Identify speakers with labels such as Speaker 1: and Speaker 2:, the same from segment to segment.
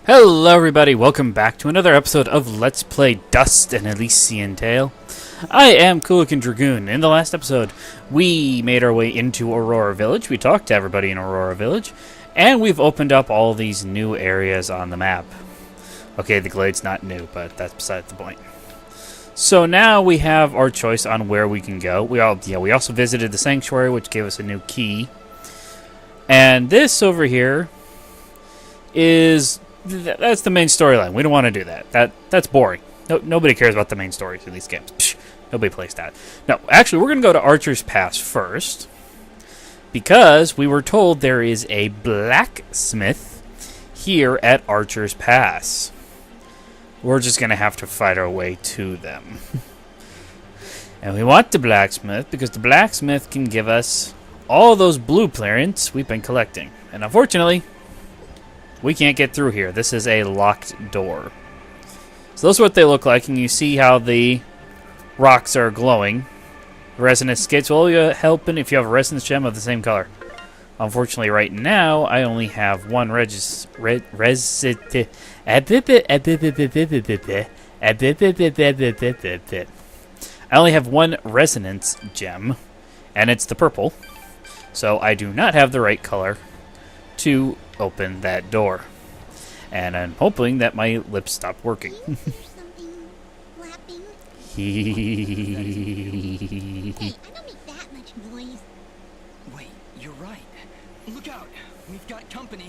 Speaker 1: Hello everybody, welcome back to another episode of Let's Play Dust and Elysian Tale. I am Kulikan Dragoon. In the last episode, we made our way into Aurora Village. We talked to everybody in Aurora Village, and we've opened up all these new areas on the map. Okay, the glade's not new, but that's beside the point. So now we have our choice on where we can go. We also visited the sanctuary, which gave us a new key. And this over here is... that's the main storyline. We don't want to do that. That's boring. Nobody cares about the main stories in these games. Psh, nobody plays that. No, actually, we're going to go to Archer's Pass first, because we were told there is a blacksmith here at Archer's Pass. We're just going to have to fight our way to them. And we want the blacksmith because the blacksmith can give us all those blueprints we've been collecting. And unfortunately, we can't get through here. This is a locked door. So those are what they look like, and you see how the rocks are glowing. Resonance skates will help if you have a resonance gem of the same color. Unfortunately, right now, I only have one I only have one resonance gem, and it's the purple. So I do not have the right color to open that door. And I'm hoping that my lips stop working.
Speaker 2: Is there something flapping?
Speaker 1: Hey,
Speaker 2: I don't make that much noise.
Speaker 3: Wait, you're right. Look out! We've got company.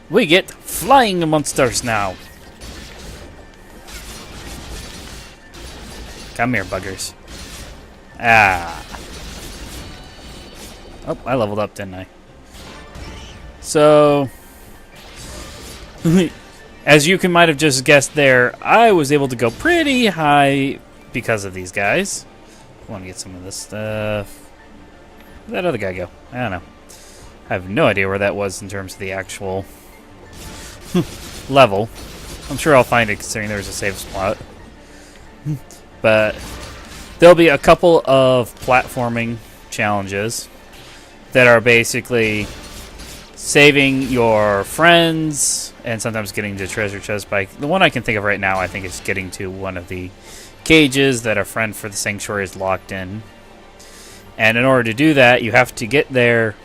Speaker 1: we get flying monsters now. Come here, buggers. Ah. Oh, I leveled up, didn't I? So, as you might have just guessed there, I was able to go pretty high because of these guys. I want to get some of this stuff. Where'd that other guy go? I don't know. I have no idea where that was in terms of the actual level. I'm sure I'll find it considering there's a save spot. But there'll be a couple of platforming challenges that are basically saving your friends and sometimes getting to treasure chest. By the one I can think of right now, I think is getting to one of the cages that a friend for the sanctuary is locked in. And in order to do that, you have to get there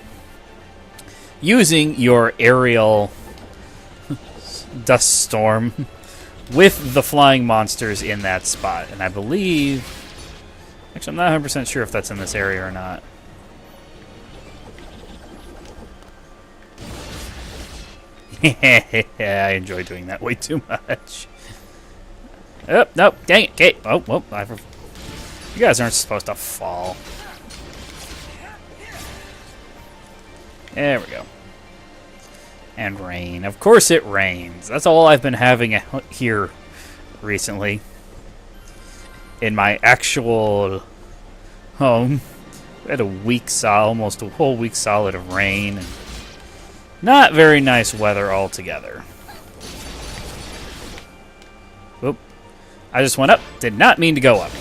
Speaker 1: using your aerial dust storm with the flying monsters in that spot. And I believe... actually, I'm not 100% sure if that's in this area or not. I enjoy doing that way too much. Oh, no, dang it, Kate. Oh, you guys aren't supposed to fall. There we go. And rain. Of course it rains. That's all I've been having here recently. In my actual home. We had a week, almost a whole week solid of rain. And not very nice weather altogether. Whoop. I just went up. Did not mean to go up.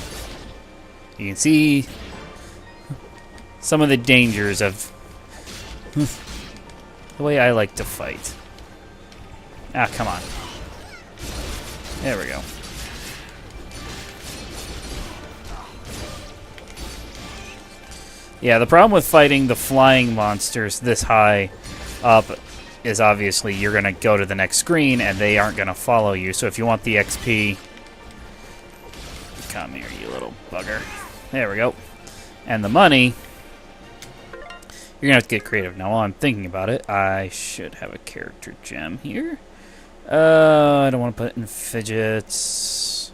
Speaker 1: You can see some of the dangers of the way I like to fight. Ah, come on. There we go. Yeah, the problem with fighting the flying monsters this high up is obviously you're going to go to the next screen and they aren't going to follow you. So if you want the XP, come here, you little bugger. There we go. And the money, you're going to have to get creative. Now, while I'm thinking about it, I should have a character gem here. I don't want to put it in fidgets.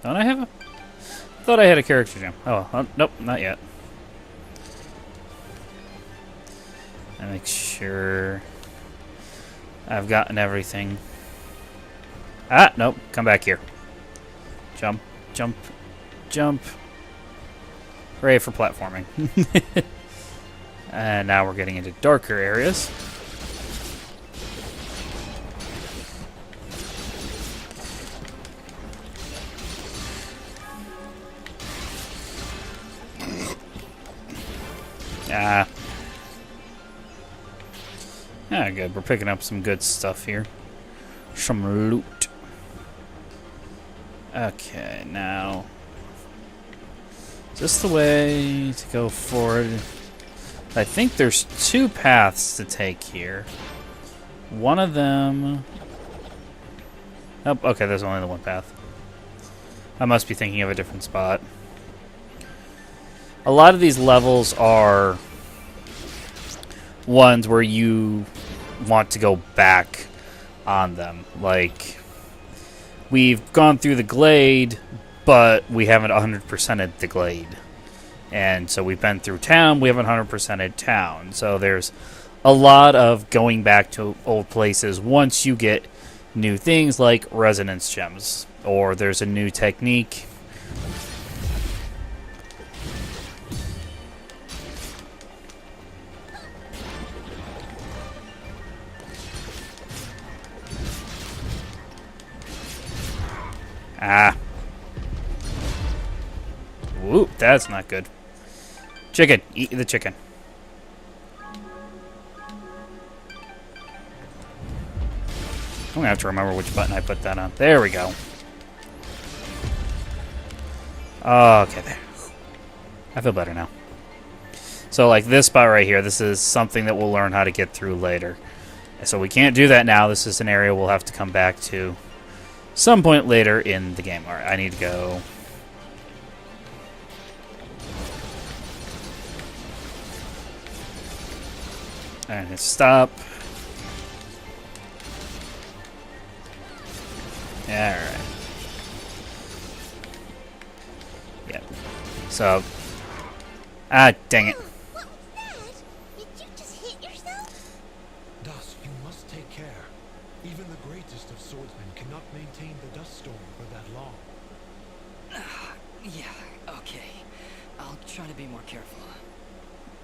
Speaker 1: Don't I have a... I thought I had a character gem. Oh, nope, not yet. I make sure I've gotten everything. Ah, nope. Come back here. Jump, jump, jump. Hooray for platforming. And now we're getting into darker areas. Ah. Ah, good. We're picking up some good stuff here. Some loot. Okay, now... Is this the way to go forward? I think there's two paths to take here. One of them... Oh, okay, there's only the one path. I must be thinking of a different spot. A lot of these levels are ones where you want to go back on them. Like, we've gone through the glade, but we haven't 100%ed the glade. And so we've been through town, we haven't 100%ed town. So there's a lot of going back to old places once you get new things like resonance gems. Or there's a new technique. Ah. Whoop, that's not good. Chicken, eat the chicken. I'm gonna have to remember which button I put that on. There we go. Okay, there. I feel better now. So, like this spot right here, this is something that we'll learn how to get through later. So we can't do that now. This is an area we'll have to come back to some point later in the game. Alright, I need to go... Alright, stop. Alright. Yep. So... Ah, dang it.
Speaker 2: What was that? Did you just hit yourself?
Speaker 4: Dust, you must take care. Even the greatest of swordsmen cannot maintain the dust storm for that long.
Speaker 3: Yeah, okay. I'll try to be more careful.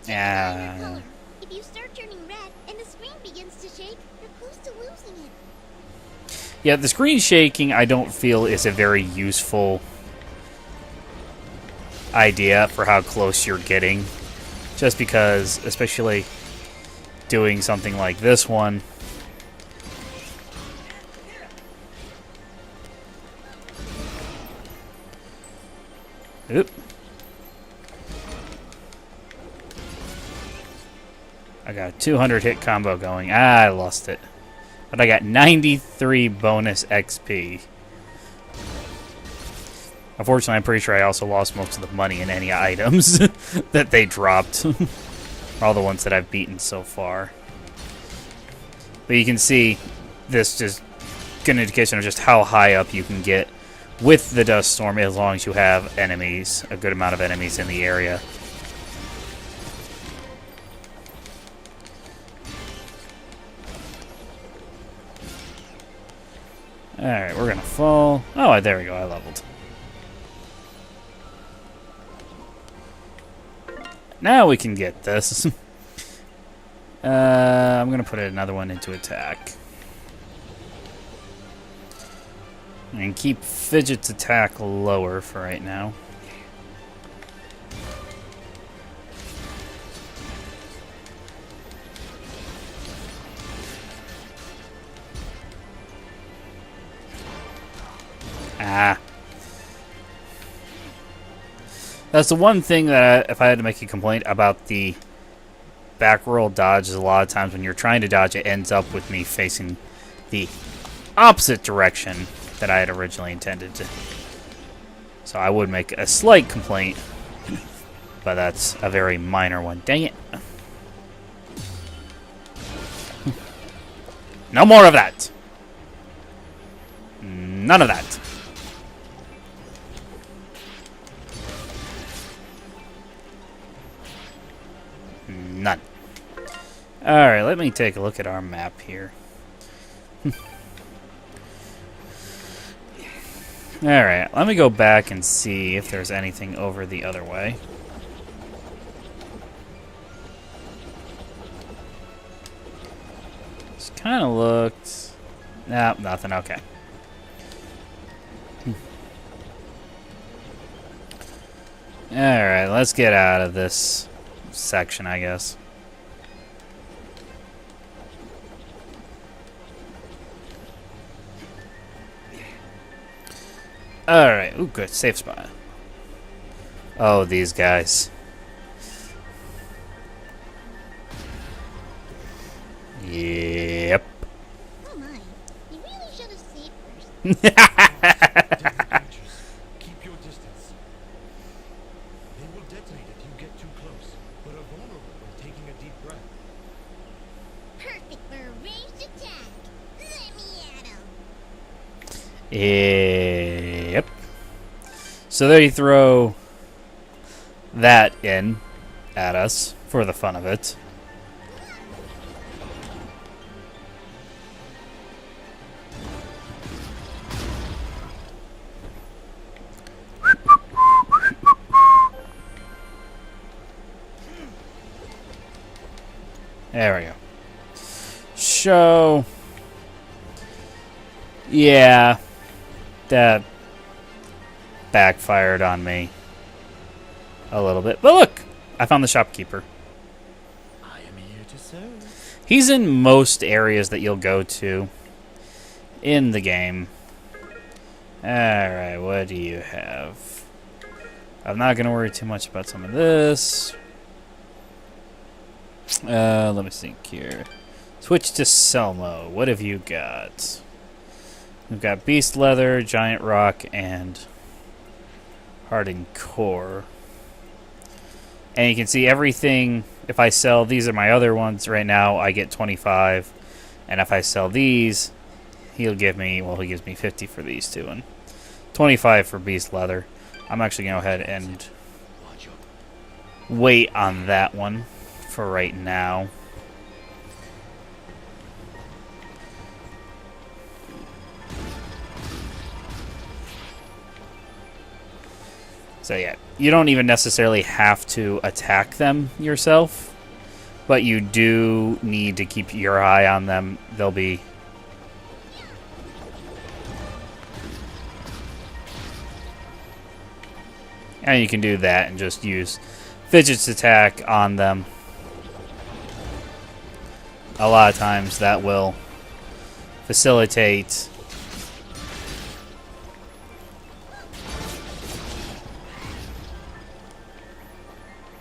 Speaker 1: Yeah.
Speaker 2: Color. If you start turning red and the screen begins to shake, you're close to losing it.
Speaker 1: Yeah, the screen shaking I don't feel is a very useful idea for how close you're getting. Just because, especially doing something like this one, oop. I got a 200 hit combo going. Ah, I lost it. But I got 93 bonus XP. Unfortunately, I'm pretty sure I also lost most of the money in any items that they dropped. All the ones that I've beaten so far. But you can see this just good indication of just how high up you can get with the dust storm as long as you have enemies, a good amount of enemies in the area. Alright, we're gonna fall. Oh, there we go, I leveled. Now we can get this. I'm gonna put another one into attack. And keep Fidget's attack lower for right now. Ah. That's the one thing that if I had to make a complaint about the back roll dodge is a lot of times when you're trying to dodge, it ends up with me facing the opposite direction that I had originally intended to. So I would make a slight complaint, but that's a very minor one. Dang it. No more of that. None of that. None. Alright, let me take a look at our map here. Alright, let me go back and see if there's anything over the other way. Just kind of looked... Nah, nothing, okay. Alright, let's get out of this section, I guess. Alright. Ooh, good. Safe spot. Oh, these guys. Yep.
Speaker 2: Oh my. You really should have saved first.
Speaker 4: Deadly creatures. Keep your distance. They will detonate if you get too close, but are vulnerable when taking a deep breath.
Speaker 2: Perfect for a ranged attack. Let me at 'em.
Speaker 1: Yep. So they throw that in at us for the fun of it. There we go. So, yeah, that backfired on me a little bit. But look, I found the shopkeeper.
Speaker 3: I am here to serve.
Speaker 1: He's in most areas that you'll go to in the game. Alright, what do you have? I'm not going to worry too much about some of this. Let me think here. Switch to Selmo. What have you got? We've got Beast Leather, Giant Rock, and Hardened Core. And you can see everything. If I sell, these are my other ones right now, I get 25. And if I sell these, he'll give me, well, he gives me 50 for these two, and 25 for Beast Leather. I'm actually going to go ahead and wait on that one for right now. So yeah, you don't even necessarily have to attack them yourself, but you do need to keep your eye on them. They'll be... And you can do that and just use Fidget's attack on them. A lot of times that will facilitate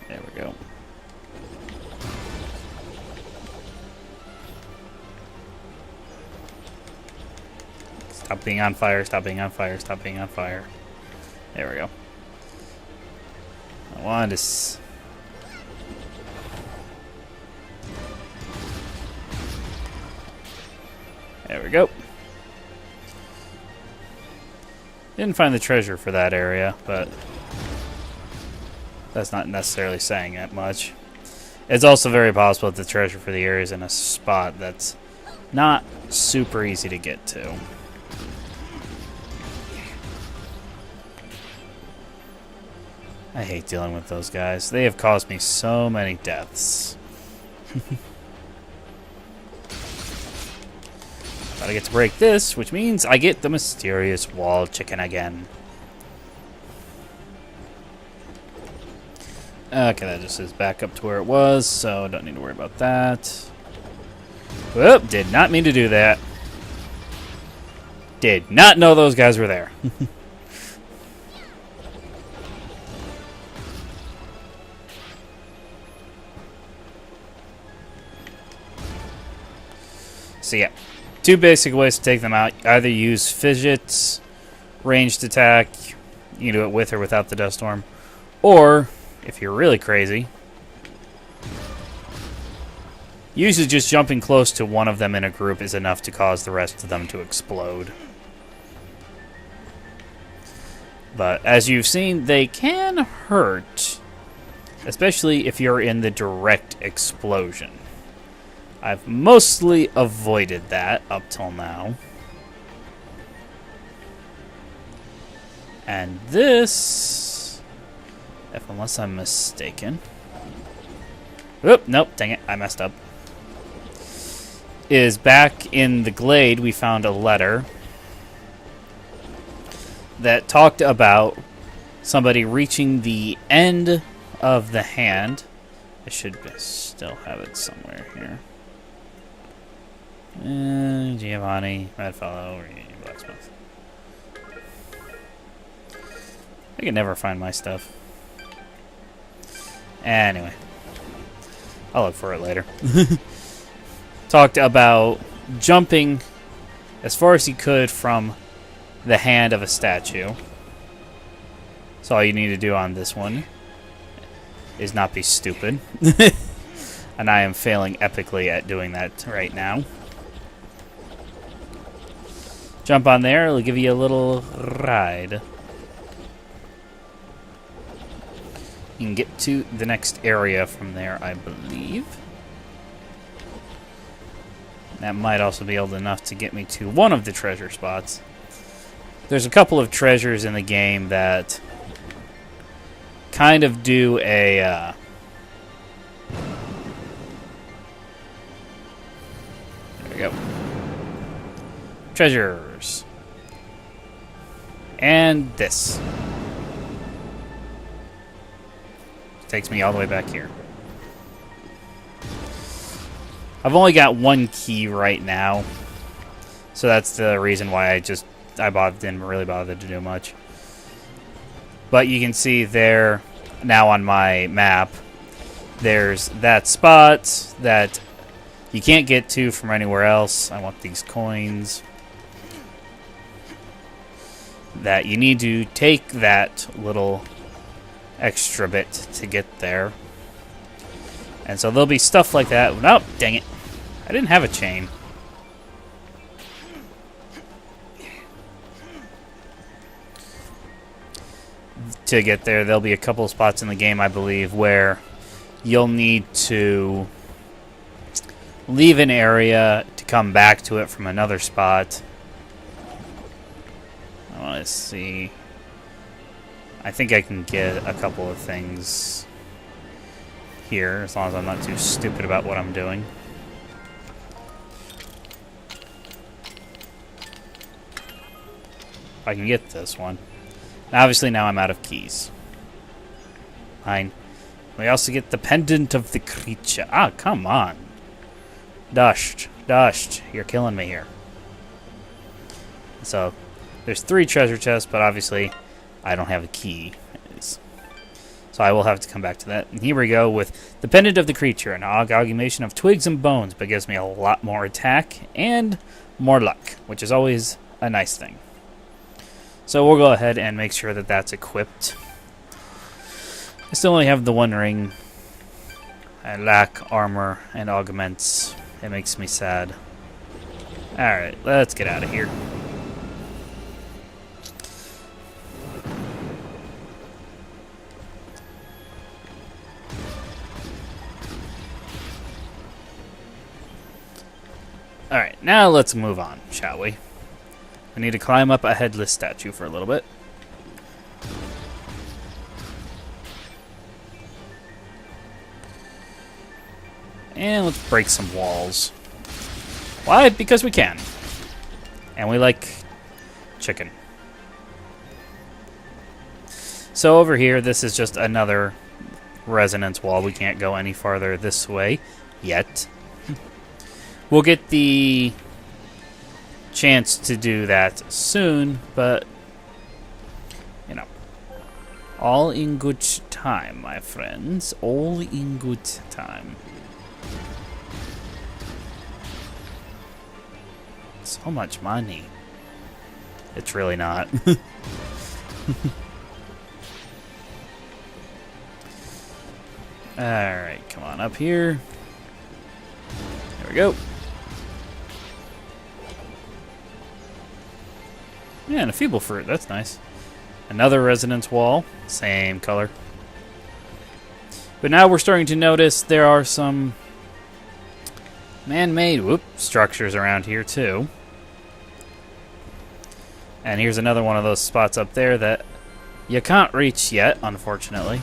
Speaker 1: there we go. Stop being on fire, stop being on fire, stop being on fire. There we go. I wanted to... There we go. Didn't find the treasure for that area, but that's not necessarily saying that much. It's also very possible that the treasure for the area is in a spot that's not super easy to get to. I hate dealing with those guys. They have caused me so many deaths. But I get to break this, which means I get the mysterious wall chicken again. Okay, that just is back up to where it was, so don't need to worry about that. Whoop, did not mean to do that. Did not know those guys were there. So yeah, two basic ways to take them out. Either use Fidget's ranged attack, you can do it with or without the Dust Storm, or, if you're really crazy, usually just jumping close to one of them in a group is enough to cause the rest of them to explode. But as you've seen, they can hurt, especially if you're in the direct explosion. I've mostly avoided that up till now. And this, unless I'm mistaken... Oop, nope, dang it, I messed up. Is back in the glade, we found a letter that talked about somebody reaching the end of the hand. I should still have it somewhere here. Giovanni, Madfellow, Blacksmith. I can never find my stuff. Anyway. I'll look for it later. Talked about jumping as far as you could from the hand of a statue. So all you need to do on this one is not be stupid. And I am failing epically at doing that right now. Jump on there, it'll give you a little ride. You can get to the next area from there, I believe. That might also be enough to get me to one of the treasure spots. There's a couple of treasures in the game that kind of do a... there we go. Treasures. And this. Takes me all the way back here. I've only got one key right now, so that's the reason why I didn't really bother to do much. But you can see there now on my map, there's that spot that you can't get to from anywhere else. I want these coins. That you need to take that little extra bit to get there. And so there'll be stuff like that. Oh, dang it. I didn't have a chain. To get there, there'll be a couple of spots in the game, I believe, where you'll need to leave an area to come back to it from another spot. I want to see... I think I can get a couple of things here, as long as I'm not too stupid about what I'm doing. I can get this one. Obviously, now I'm out of keys. Fine. We also get the pendant of the creature. Ah, come on. Dust. You're killing me here. So, there's 3 treasure chests, but obviously I don't have a key. So I will have to come back to that. And here we go with the pendant of the creature, an amalgamation of twigs and bones, but gives me a lot more attack and more luck, which is always a nice thing. So we'll go ahead and make sure that that's equipped. I still only have the 1 ring. I lack armor and augments. It makes me sad. Alright, let's get out of here. Alright, now let's move on, shall we? We need to climb up a headless statue for a little bit. And let's break some walls. Why? Because we can. And we like chicken. So over here, this is just another resonance wall. We can't go any farther this way yet. We'll get the chance to do that soon, but, you know, all in good time, my friends. All in good time. So much money. It's really not. Alright, come on up here. There we go. Yeah, and a feeble fruit. That's nice. Another resonance wall. Same color. But now we're starting to notice there are some man-made structures around here, too. And here's another one of those spots up there that you can't reach yet, unfortunately.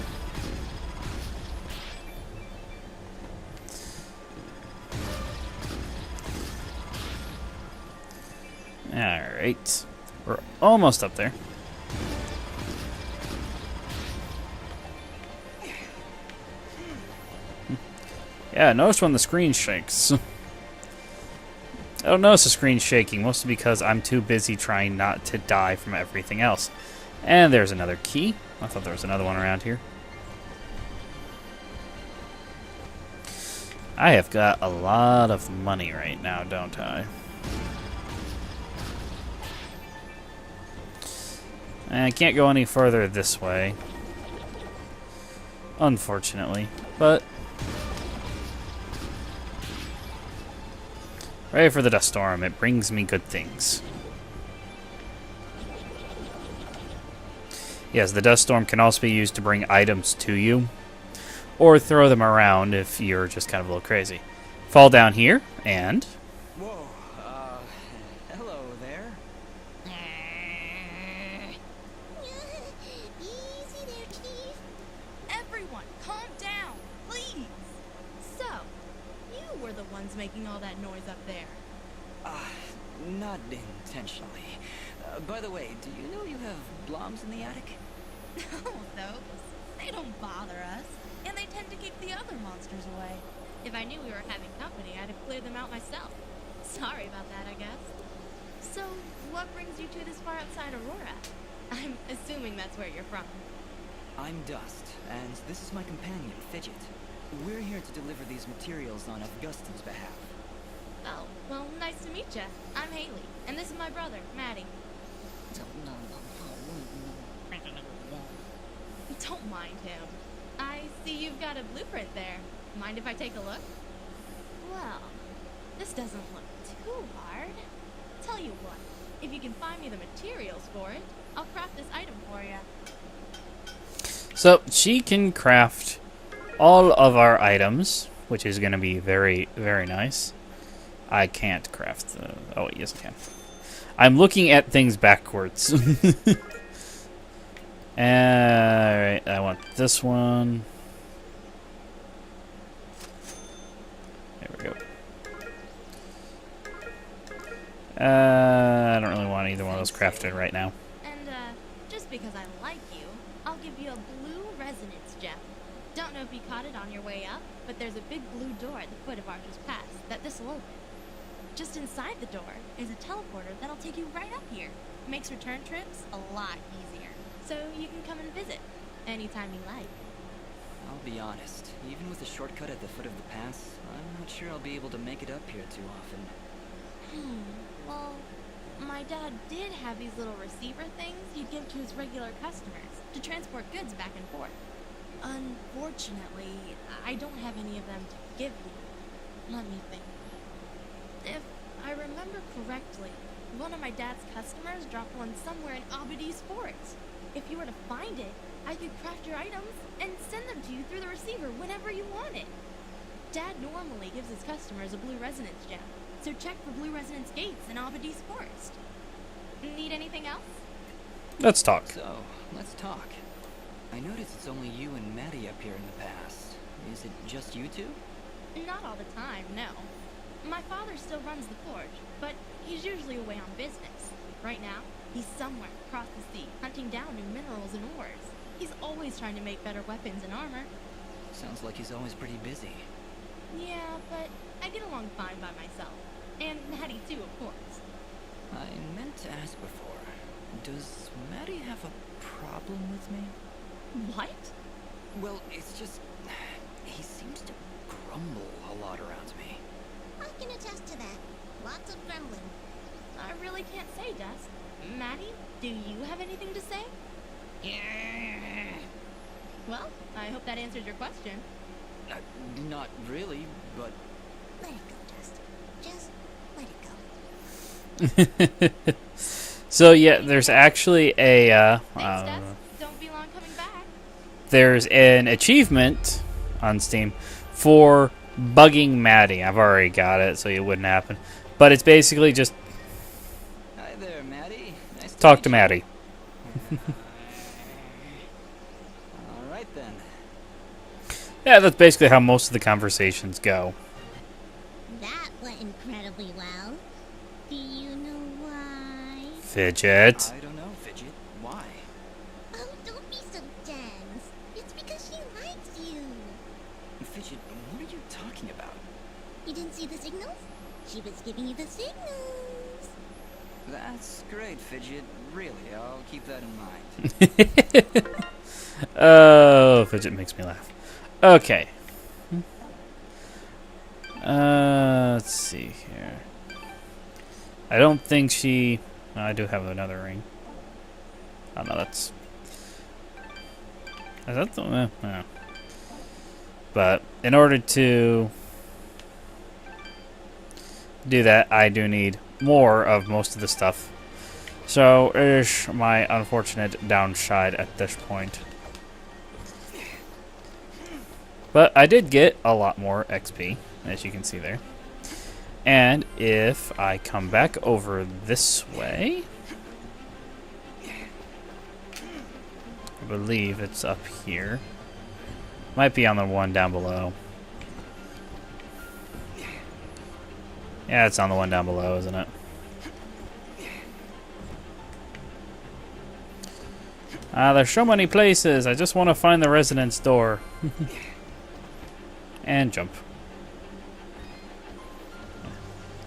Speaker 1: Alright. We're almost up there. Yeah, notice when the screen shakes. I don't notice the screen shaking, mostly because I'm too busy trying not to die from everything else. And there's another key. I thought there was another one around here. I have got a lot of money right now, don't I? And I can't go any further this way. Unfortunately. But ready for the dust storm. It brings me good things. Yes, the dust storm can also be used to bring items to you, or throw them around if you're just kind of a little crazy. Fall down here, and
Speaker 3: Whoa, hello there.
Speaker 2: Easy there, Chief.
Speaker 5: Everyone, calm down, please. So, you were the ones making all that noise up there.
Speaker 3: Not intentionally. By the way, do you know you have bloms in the attic?
Speaker 5: Oh, those. They don't bother us, and they tend to keep the other monsters away.
Speaker 2: If I knew we were having company, I'd have cleared them out myself. Sorry about that, I guess. So, what brings you two this far outside Aurora? I'm assuming that's where you're from.
Speaker 3: I'm Dust, and this is my companion, Fidget. We're here to deliver these materials on Augustin's behalf.
Speaker 2: Oh, well, nice to meet ya. I'm Haley, and this is my brother, Maddie. Don't mind him. I see you've got a blueprint there. Mind if I take a look? Well, this doesn't look too hard. Tell you what, if you can find me the materials for it, I'll craft this item for you.
Speaker 1: so she can craft all of our items, which is going to be very, very nice. I can't craft the... Oh, yes, I can. I'm looking at things backwards. Alright, I want this one. There we go. I don't really want either one of those crafted right now.
Speaker 2: And, just because I like you, I'll give you a blue resonance gem. Don't know if you caught it on your way up, but there's a big blue door at the foot of Archer's Pass that this'll open. Just inside the door is a teleporter that'll take you right up here. Makes return trips a lot easier. So you can come and visit anytime you like.
Speaker 3: I'll be honest, even with a shortcut at the foot of the pass, I'm not sure I'll be able to make it up here too often.
Speaker 2: Well, my dad did have these little receiver things he'd give to his regular customers to transport goods back and forth. Unfortunately, I don't have any of them to give you. Let me think. If I remember correctly, one of my dad's customers dropped one somewhere in Abadi's forest. If you were to find it, I could craft your items and send them to you through the receiver whenever you want it. Dad normally gives his customers a blue resonance gem, so check for blue resonance gates in Abadi's forest. Need anything else?
Speaker 1: Let's talk.
Speaker 3: So, let's talk. I noticed it's only you and Maddie up here in the pass. Is it just you two?
Speaker 2: Not all the time, no. My father still runs the forge, but he's usually away on business. Right now, he's somewhere across the sea, hunting down new minerals and ores. He's always trying to make better weapons and armor.
Speaker 3: Sounds like he's always pretty busy.
Speaker 2: Yeah, but I get along fine by myself. And Maddie too, of course.
Speaker 3: I meant to ask before, does Maddie have a problem with me?
Speaker 2: What?
Speaker 3: Well, it's just... he seems to grumble a lot around me.
Speaker 2: I can attest to that. Lots of grumbling. I really can't say, Dust. Maddie, do you have anything to say?
Speaker 3: Yeah.
Speaker 2: Well, I hope that answers your question.
Speaker 3: Not really, but...
Speaker 2: Let it go, Dust. Just let it go.
Speaker 1: So yeah, there's actually a
Speaker 2: Thanks, Dust. Don't be long coming back.
Speaker 1: there's an achievement on Steam for bugging Maddie. I've already got it, so it wouldn't happen. But it's basically just
Speaker 3: Hi there, Maddie. Nice
Speaker 1: talk
Speaker 3: meet
Speaker 1: to
Speaker 3: you.
Speaker 1: Maddie.
Speaker 3: Alright then.
Speaker 1: Yeah, that's basically how most of the conversations go.
Speaker 2: That went incredibly well. Do you know why?
Speaker 1: Fidget.
Speaker 3: I don't know, Fidget. Why?
Speaker 2: Oh, don't be so dense. It's because she likes you.
Speaker 3: Fidget, what are you talking about?
Speaker 2: You didn't see the signals? She was giving you the signals.
Speaker 3: That's great, Fidget. Really, I'll keep that in mind.
Speaker 1: Oh, Fidget makes me laugh. Okay. Let's see here. I don't think she... No, I do have another ring. Oh, no, that's... Is that the... no. But in order to do that, I do need more of most of the stuff. So, is my unfortunate downside at this point. But I did get a lot more XP, as you can see there. And if I come back over this way, I believe it's up here. Might be on the one down below. Yeah, it's on the one down below, isn't it? There's so many places. I just want to find the residence door. And jump.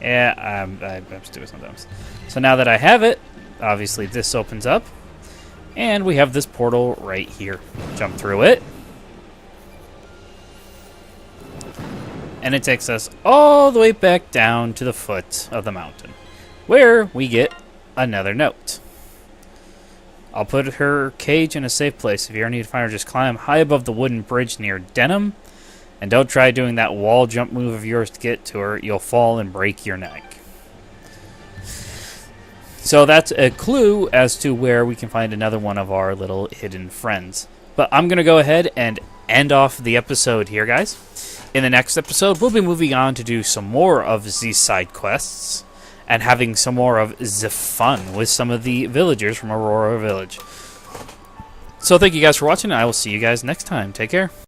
Speaker 1: Yeah, I'm stupid sometimes. So now that I have it, obviously this opens up. And we have this portal right here. Jump through it. And it takes us all the way back down to the foot of the mountain, where we get another note. I'll put her cage in a safe place. If you ever need to find her, just climb high above the wooden bridge near Denham. And don't try doing that wall jump move of yours to get to her. You'll fall and break your neck. So that's a clue as to where we can find another one of our little hidden friends. But I'm going to go ahead and end off the episode here, guys. In the next episode, we'll be moving on to do some more of these side quests and having some more of the fun with some of the villagers from Aurora Village. So thank you guys for watching, and I will see you guys next time. Take care.